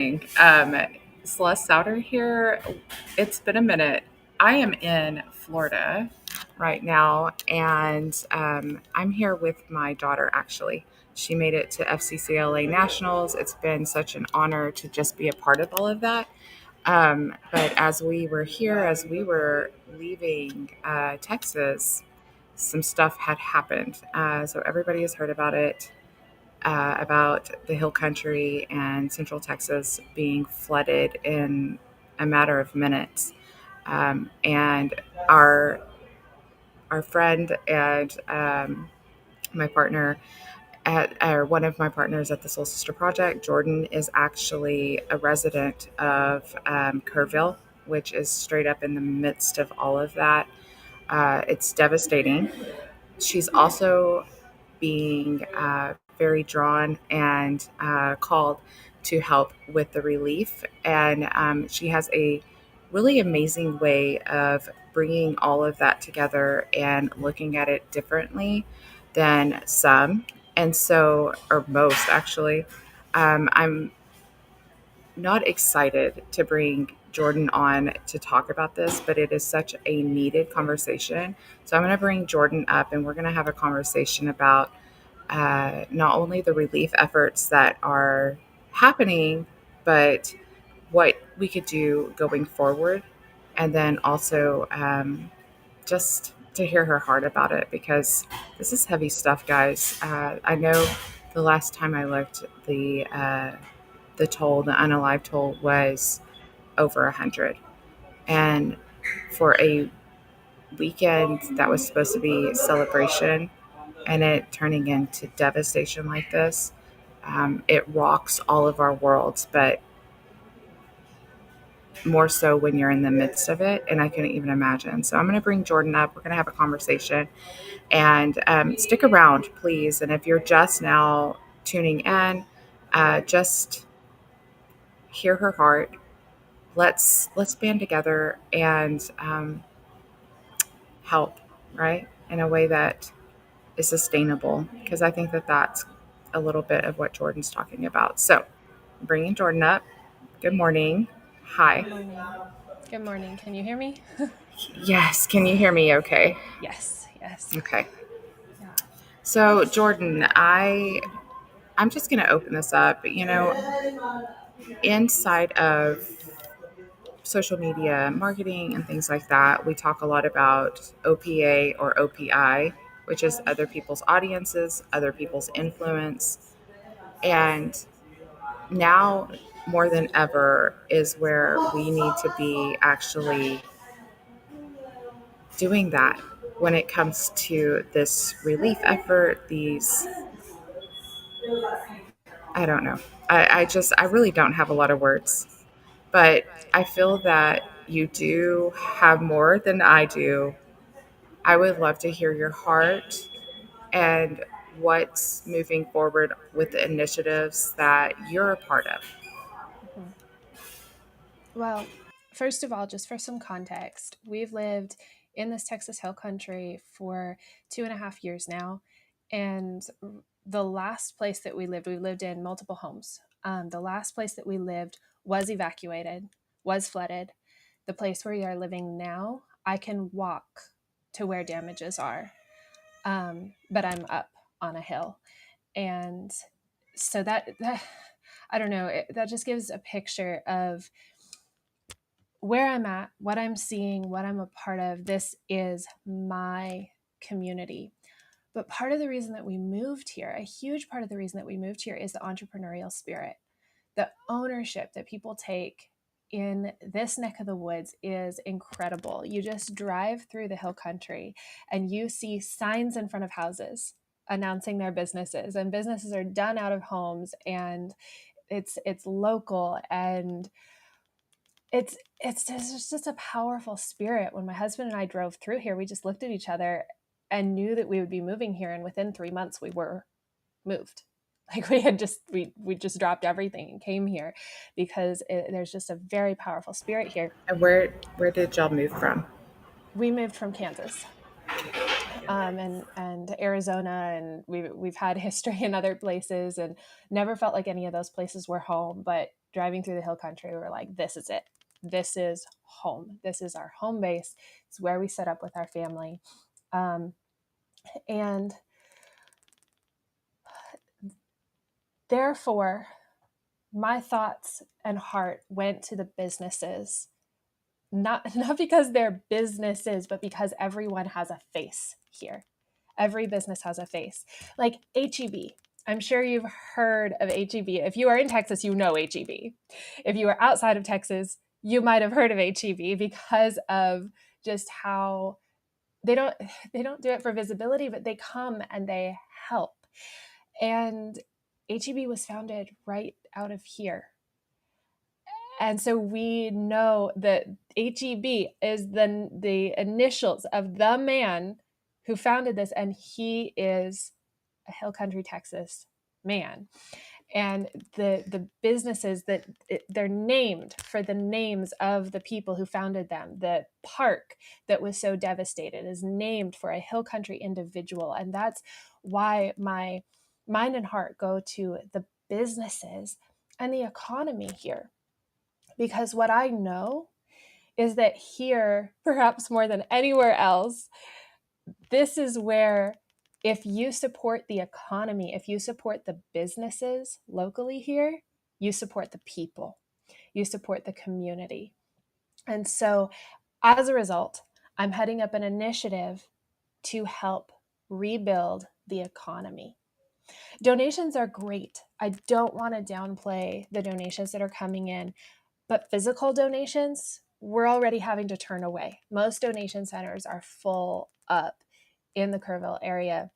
Um, Celeste Souter here. It's been a minute. I am in Florida right now, and I'm here with my daughter, actually. She made it to FCCLA Nationals. It's been such an honor to just be a part of all of that. But as we were here, as we were leaving Texas, some stuff had happened. So everybody has heard about the hill country and central Texas being flooded in a matter of minutes. And our our friend and my partner or one of my partners at the Soul Sister Project, Jordan, is actually a resident of Kerrville, which is straight up in the midst of all of that. It's devastating. She's also being very drawn and called to help with the relief. And she has a really amazing way of bringing all of that together and looking at it differently than some. And so, or most actually, I'm not excited to bring Jordan on to talk about this, but it is such a needed conversation. So I'm going to bring Jordan up and we're going to have a conversation about not only the relief efforts that are happening, but what we could do going forward. And then also just to hear her heart about it because this is heavy stuff, guys. I know the last time I looked, the toll, the unalive toll, was over 100. And for a weekend that was supposed to be celebration and it turning into devastation like this, it rocks all of our worlds, but more so when you're in the midst of it. And I couldn't even imagine. So I'm going to bring Jordan up. We're going to have a conversation and stick around, please. And if you're just now tuning in, just hear her heart. Let's band together and help, right, in a way that is sustainable. Because I think that that's a little bit of what Jordan's talking about. So, bringing Jordan up. Good morning. Good Hi. morning. Good morning. Can you hear me? Yes. Can you hear me? Okay. Yes, yes. Okay. Yeah. So, Jordan, I'm just going to open this up. Inside of social media marketing and things like that, we talk a lot about OPA or OPI, which is other people's audiences, other people's influence. And now more than ever is where we need to be actually doing that when it comes to this relief effort, these, I don't know. I really don't have a lot of words, but I feel that you do have more than I do. I would love to hear your heart and what's moving forward with the initiatives that you're a part of. Mhm. Well, first of all, just for some context, we've lived in this Texas Hill Country for 2.5 years now. And the last place that we lived in multiple homes. The last place that we lived was evacuated, was flooded. The place where we are living now, I can walk to where damages are, but I'm up on a hill. And so that I don't know, that just gives a picture of where I'm at, what I'm seeing, what I'm a part of. This is my community. But part of the reason that we moved here, a huge part of the reason that we moved here, is the entrepreneurial spirit. The ownership that people take in this neck of the woods is incredible. You just drive through the hill country and you see signs in front of houses announcing their businesses, and businesses are done out of homes, and it's local, and it's just a powerful spirit. When my husband and I drove through here, we just looked at each other and knew that we would be moving here, and within 3 months we were moved. Like we just dropped everything and came here because there's just a very powerful spirit here. And where did y'all move from? We moved from Kansas, and Arizona, and we've had history in other places, and never felt like any of those places were home. But driving through the hill country, we were like, this is it. This is home. This is our home base. It's where we set up with our family. Um, and therefore, my thoughts and heart went to the businesses, not because they're businesses, but because everyone has a face here. Every business has a face. Like HEB. I'm sure you've heard of HEB. If you are in Texas, you know HEB. If you are outside of Texas, you might have heard of HEB because of just how they don't they don't do it for visibility, but they come and they help. And HEB was founded right out of here. And so we know that HEB is the initials of the man who founded this, and he is a Hill Country, Texas man. And the businesses that they're named for the names of the people who founded them. The park that was so devastated is named for a Hill Country individual, and that's why my mind and heart go to the businesses and the economy here. Because what I know is that here, perhaps more than anywhere else, this is where, if you support the economy, if you support the businesses locally here, you support the people, you support the community. And so as a result, I'm heading up an initiative to help rebuild the economy. Donations are great. I don't want to downplay the donations that are coming in, but physical donations, we're already having to turn away. Most donation centers are full up in the Kerrville area.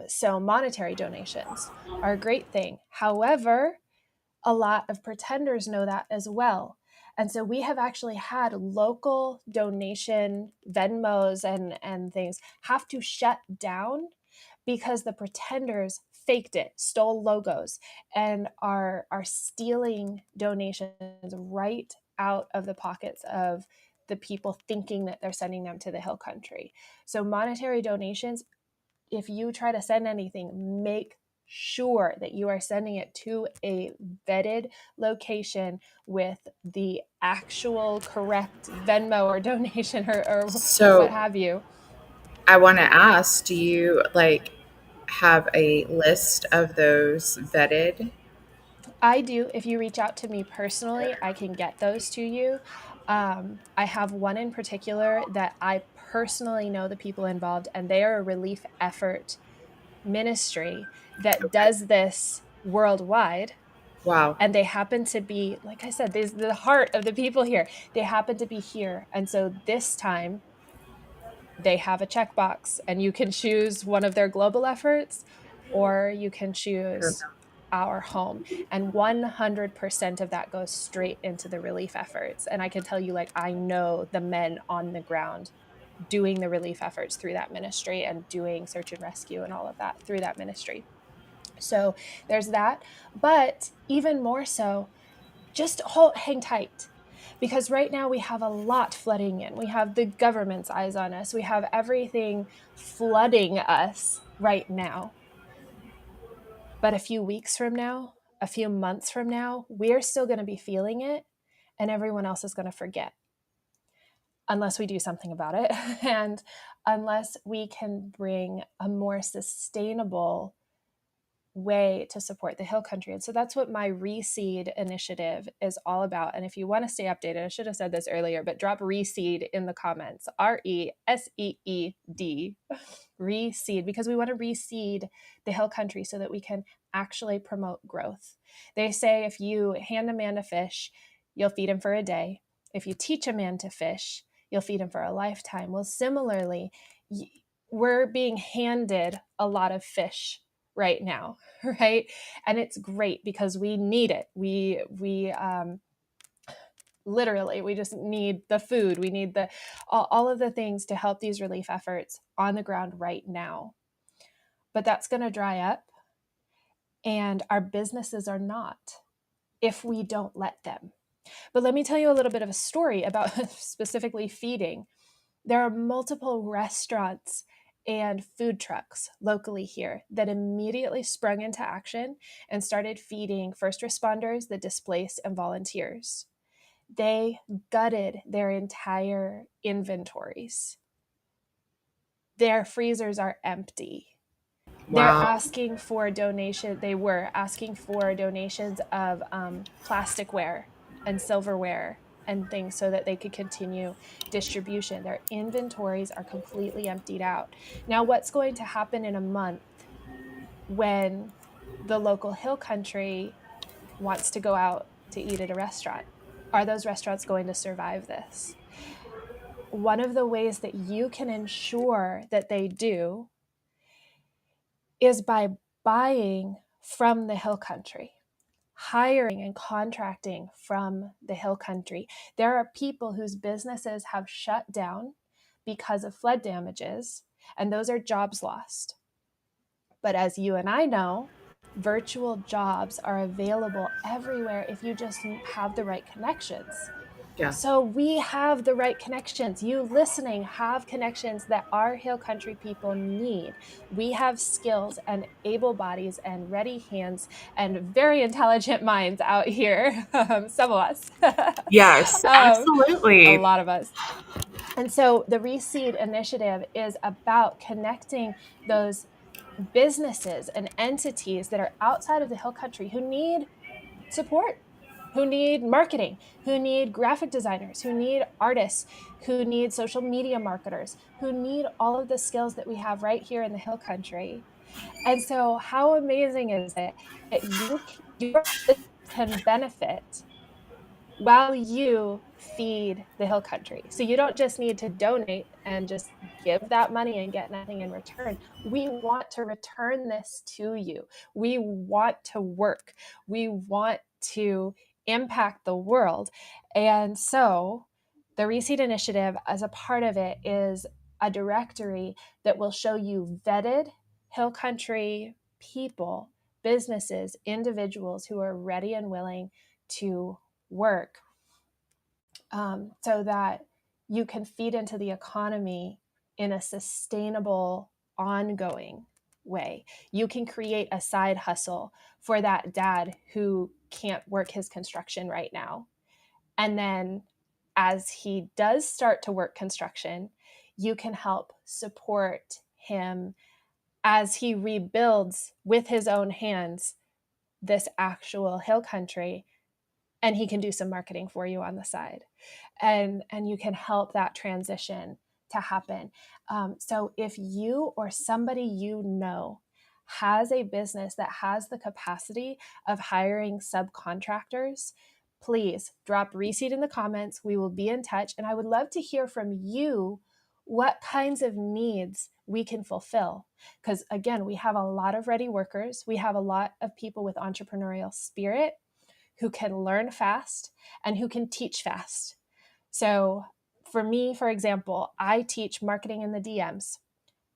So monetary donations are a great thing. However, a lot of pretenders know that as well. And so we have actually had local donation Venmos and things have to shut down because the pretenders faked it, stole logos, and are stealing donations right out of the pockets of the people thinking that they're sending them to the Hill Country. So monetary donations, if you try to send anything, make sure that you are sending it to a vetted location with the actual correct Venmo or donation or what So have you. I want to ask, do you like have a list of those vetted? I do. If you reach out to me personally, I can get those to you. I have one in particular that I personally know the people involved, and they are a relief effort ministry that Okay. does this worldwide. Wow. And they happen to be, like I said, this the heart of the people here. They happen to be here. And so this time they have a checkbox, and you can choose one of their global efforts or you can choose our home, and 100% of that goes straight into the relief efforts. And I can tell you, like, I know the men on the ground doing the relief efforts through that ministry and doing search and rescue and all of that through that ministry. So there's that. But even more so, just hang tight, because right now we have a lot flooding in. We have the government's eyes on us. We have everything flooding us right now. But a few weeks from now, a few months from now, we're still going to be feeling it, and everyone else is going to forget unless we do something about it and unless we can bring a more sustainable way to support the Hill Country. And so that's what my Reseed initiative is all about. And if you want to stay updated, I should have said this earlier, but drop Reseed in the comments. RESEED, Reseed, because we want to reseed the Hill Country so that we can actually promote growth. They say if you hand a man a fish, you'll feed him for a day. If you teach a man to fish, you'll feed him for a lifetime. Well, similarly, we're being handed a lot of fish right now, right? And it's great because we need it. We literally, we just need the food. We need the all of the things to help these relief efforts on the ground right now. But that's going to dry up, and our businesses are not, if we don't let them. But let me tell you a little bit of a story about specifically feeding. There are multiple restaurants and food trucks locally here that immediately sprung into action and started feeding first responders, the displaced, and volunteers. They gutted their entire inventories. Their freezers are empty. They're Wow. asking for donation. They were asking for donations of plasticware and silverware and things so that they could continue distribution. Their inventories are completely emptied out. Now, what's going to happen in a month when the local hill country wants to go out to eat at a restaurant? Are those restaurants going to survive this? One of the ways that you can ensure that they do is by buying from the hill country, hiring and contracting from the hill country. There are people whose businesses have shut down because of flood damages, and those are jobs lost. But as you and I know, virtual jobs are available everywhere if you just have the right connections. Yeah. So we have the right connections. You listening have connections that our Hill Country people need. We have skills and able bodies and ready hands and very intelligent minds out here. Some of us, Yes, um, a absolutely. lot of us. And so the Reseed initiative is about connecting those businesses and entities that are outside of the Hill Country who need support, who need marketing, who need graphic designers, who need artists, who need social media marketers, who need all of the skills that we have right here in the hill country. And so how amazing is it that your business can benefit while you feed the hill country. So you don't just need to donate and just give that money and get nothing in return. We want to return this to you. We want to work. We want to impact the world. And so the Reseed Initiative, as a part of it, is a directory that will show you vetted hill country people, businesses, individuals who are ready and willing to work, so that you can feed into the economy in a sustainable, ongoing way. You can create a side hustle for that dad who can't work his construction right now. And then as he does start to work construction, you can help support him as he rebuilds with his own hands this actual hill country, and he can do some marketing for you on the side, and you can help that transition to happen. So if you or somebody you know has a business that has the capacity of hiring subcontractors, please drop Reseed in the comments. We will be in touch, and I would love to hear from you what kinds of needs we can fulfill. Because again, we have a lot of ready workers. We have a lot of people with entrepreneurial spirit who can learn fast and who can teach fast. So, for me, for example, I teach marketing in the DMs.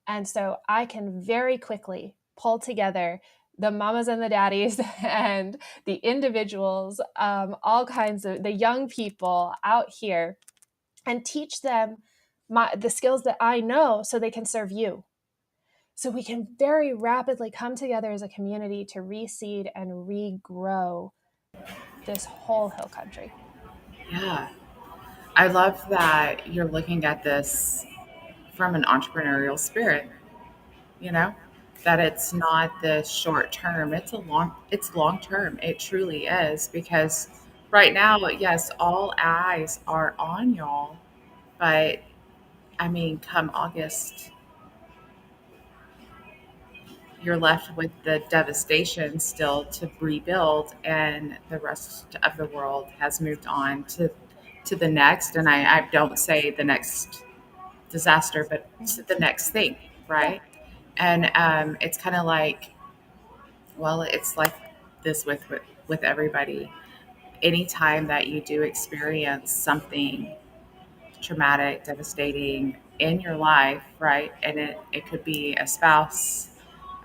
And so I can very quickly pull together the mamas and the daddies and the individuals, all kinds of the young people out here, and teach them the skills that I know so they can serve you. So we can very rapidly come together as a community to reseed and regrow this whole hill country. Yeah. I love that you're looking at this from an entrepreneurial spirit, you know, that it's not the short term, it's long term. It truly is because right now, yes, all eyes are on y'all, but I mean, come August, you're left with the devastation still to rebuild, and the rest of the world has moved on to the next. And I don't say the next disaster, but Mhm. the next thing, Yeah. right? And it's kind of like, well, it's like this with everybody. Anytime that you do experience something traumatic, devastating in your life, right? And it could be a spouse,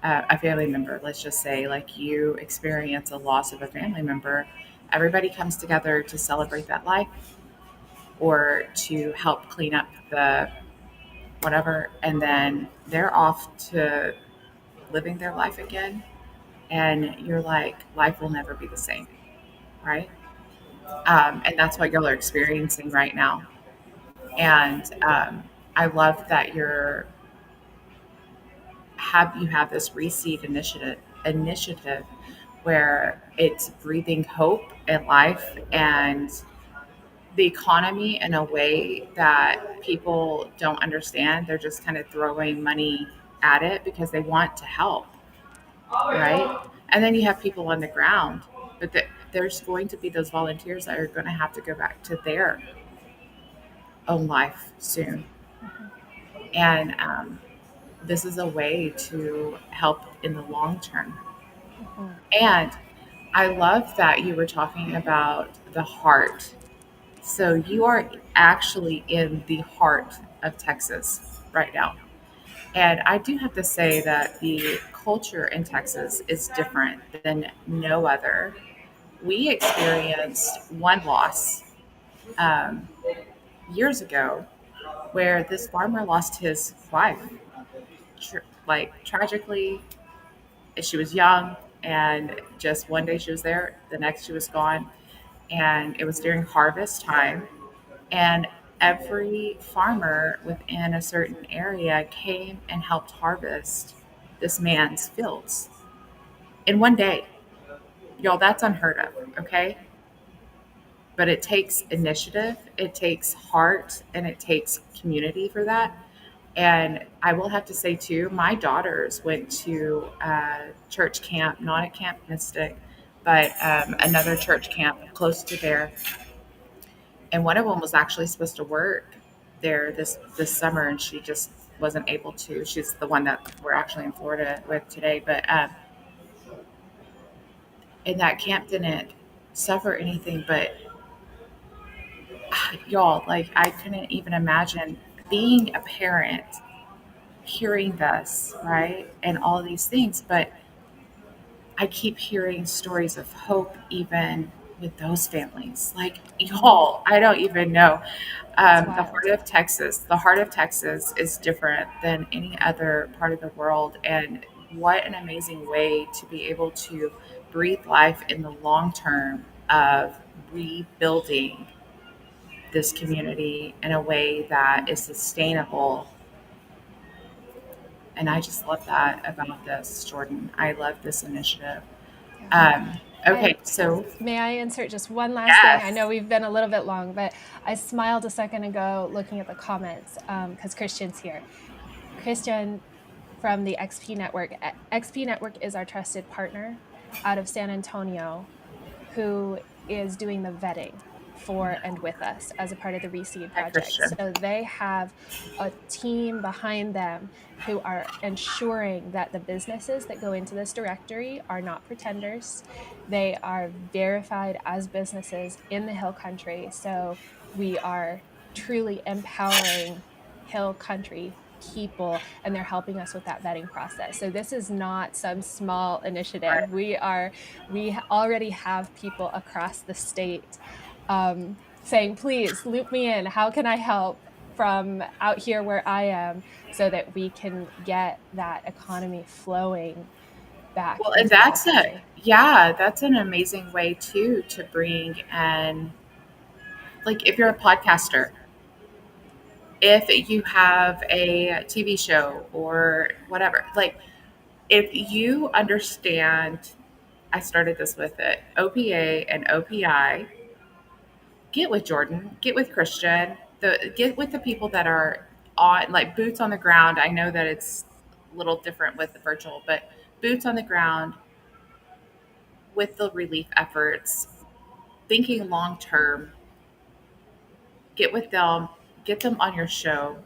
a family member, let's just say, like you experience a loss of a family member, everybody comes together to celebrate that life or to help clean up whatever, and then they're off to living their life again. And you're like, life will never be the same, right? And that's what y'all are experiencing right now. And I love that you have this reseed initiative where it's breathing hope and life and the economy in a way that people don't understand. They're just kind of throwing money at it because they want to help, right? And then you have people on the ground, but there's going to be those volunteers that are going to have to go back to their own life soon. Mhm. And this is a way to help in the long term. Mhm. And I love that you were talking about the heart. So you are actually in the heart of Texas right now. And I do have to say that the culture in Texas is different than no other. We experienced one loss um, years ago where this farmer lost his wife, like tragically. She was young, and just one day she was there, the next she was gone. And it was during harvest time. And every farmer within a certain area came and helped harvest this man's fields in one day. Y'all, that's unheard of, okay? But it takes initiative, it takes heart, and it takes community for that. And I will have to say, too, my daughters went to church camp, not at Camp Mystic, but another church camp close to there. And one of them was actually supposed to work there this summer, and she just wasn't able to. She's the one that we're actually in Florida with today. But and that camp didn't suffer anything, but y'all, like I couldn't even imagine being a parent, hearing this, right, and all of these things. But I keep hearing stories of hope, even with those families. Like, Mhm. y'all, I don't even know. It's The wild. heart of Texas, the heart of Texas is different than any other part of the world. And what an amazing way to be able to breathe life in the long term of rebuilding this community in a way that is sustainable. And I just love that about this, Jordan. I love this initiative. Yeah. Um, I okay, so May I insert just one last thing? I know yes, we've been a little bit long, but I smiled a second ago looking at the comments because Christian's here. Christian from the XP Network. XP Network is our trusted partner out of San Antonio who is doing the vetting for and with us as a part of the Reseed hi, project. Christian. So they have a team behind them who are ensuring that the businesses that go into this directory are not pretenders. They are verified as businesses in the Hill Country. So we are truly empowering Hill Country people and they're helping us with that vetting process. So this is not some small initiative. Right. We already have people across the state saying, please loop me in. How can I help from out here where I am so that we can get that economy flowing back Well, and into the Hill Country? that's an amazing way too to bring and like if you're a podcaster, if you have a TV show or whatever, like if you understand, I started this with it, OPA and OPI, get with Jordan, get with Christian, get with the people that are on like boots on the ground. I know that it's a little different with the virtual, but boots on the ground with the relief efforts, thinking long term, get with them, get them on your show,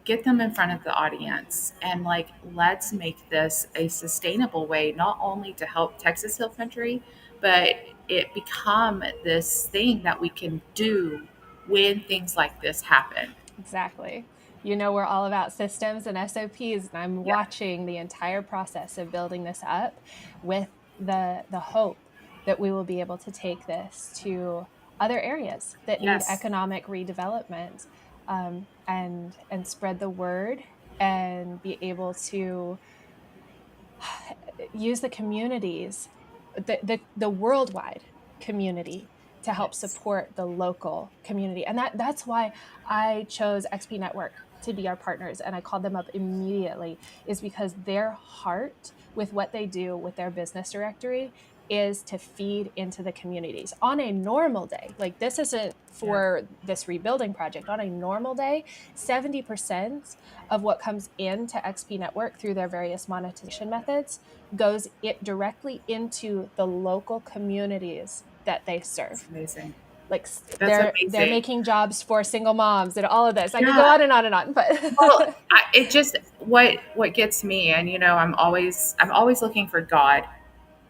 get them in front of the audience, and like let's make this a sustainable way not only to help Texas Hill Country, but it become this thing that we can do when things like this happen. Exactly. You know, we're all about systems and SOPs, and I'm Yeah. watching the entire process of building this up with the hope that we will be able to take this to other areas that need Yes. economic redevelopment. and spread the word and be able to use the communities, the worldwide community to help Yes. support the local community. And that's why I chose XP Network to be our partners and I called them up immediately, is because their heart with what they do with their business directory is to feed into the communities on a normal day. Like, this isn't Yeah. for this rebuilding project. On a normal day, 70% of what comes into XP Network through their various monetization methods goes it directly into the local communities that they It's serve. amazing. Like, That's they're amazing. making jobs for single moms and all of this. I could Yeah. go on and on and on, Well, but it just what gets me, and I'm always looking for God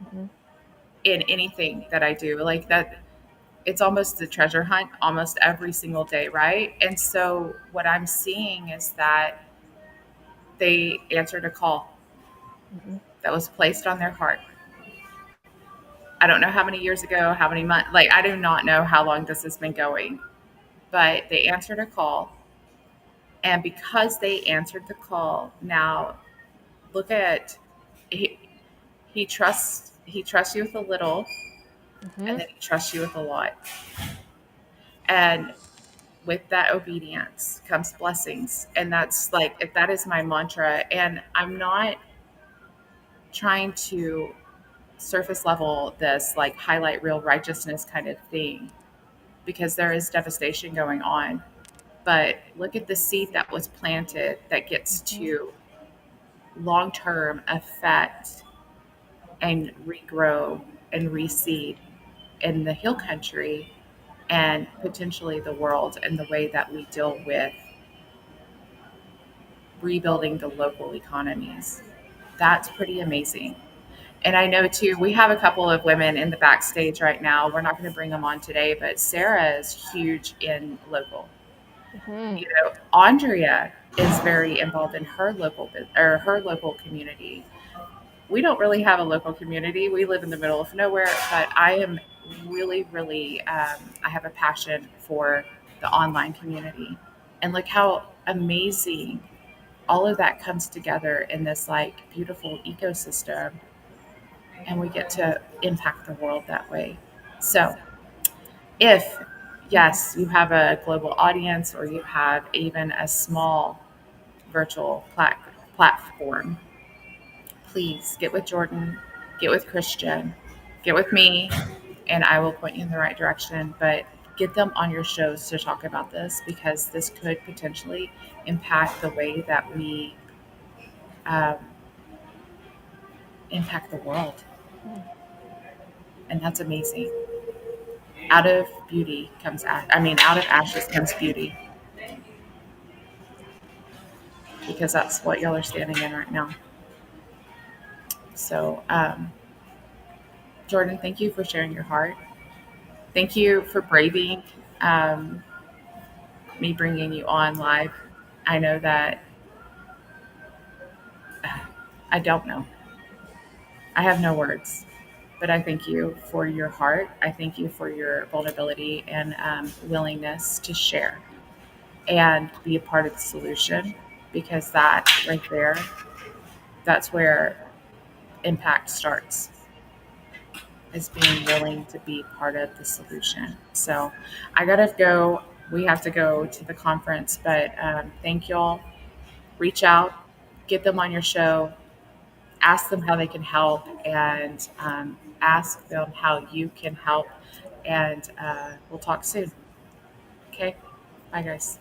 Mhm, in anything that I do. Like that, it's almost a treasure hunt almost every single day, right? And so what I'm seeing is that they answered a call mhm, that was placed on their heart. I don't know how many years ago, how many months, like I do not know how long this has been going, but they answered a call. And because they answered the call, now look at he, he trusts you with a little, and mhm, then he trusts you with a lot. And with that obedience comes blessings. And that's like that is my mantra. And I'm not trying to surface level this like highlight real righteousness kind of thing because there is devastation going on. But look at the seed that was planted that gets mhm, to long term affect and regrow and reseed in the hill country and potentially the world and the way that we deal with rebuilding the local economies. That's pretty amazing. And I know too, we have a couple of women in the backstage right now. We're not going to bring them on today, but Sarah is huge in local. mhm, Andrea is very involved in her local community. We don't really have a local community. We live in the middle of nowhere, but I am really, really, I have a passion for the online community. And look how amazing all of that comes together in this like beautiful ecosystem. And we get to impact the world that way. So, if yes, you have a global audience or you have even a small virtual platform, please get with Jordan, get with Christian, get with me, and I will point you in the right direction. But get them on your shows to talk about this because this could potentially impact the way that we um, impact the world. mhm. And that's amazing. Out of beauty comes out of ashes comes beauty because that's what y'all are standing in right now. So, Jordan, thank you for sharing your heart. Thank you for braving um, me bringing you on live. I know that I don't know. I have no words, but I thank you for your heart. I thank you for your vulnerability and willingness to share and be a part of the solution because that right there, that's where impact starts is being willing to be part of the solution. So I gotta go. We have to go to the conference, but thank y'all. Reach out, get them on your show, ask them how they can help, and ask them how you can help. And we'll talk soon. Okay. Bye, guys.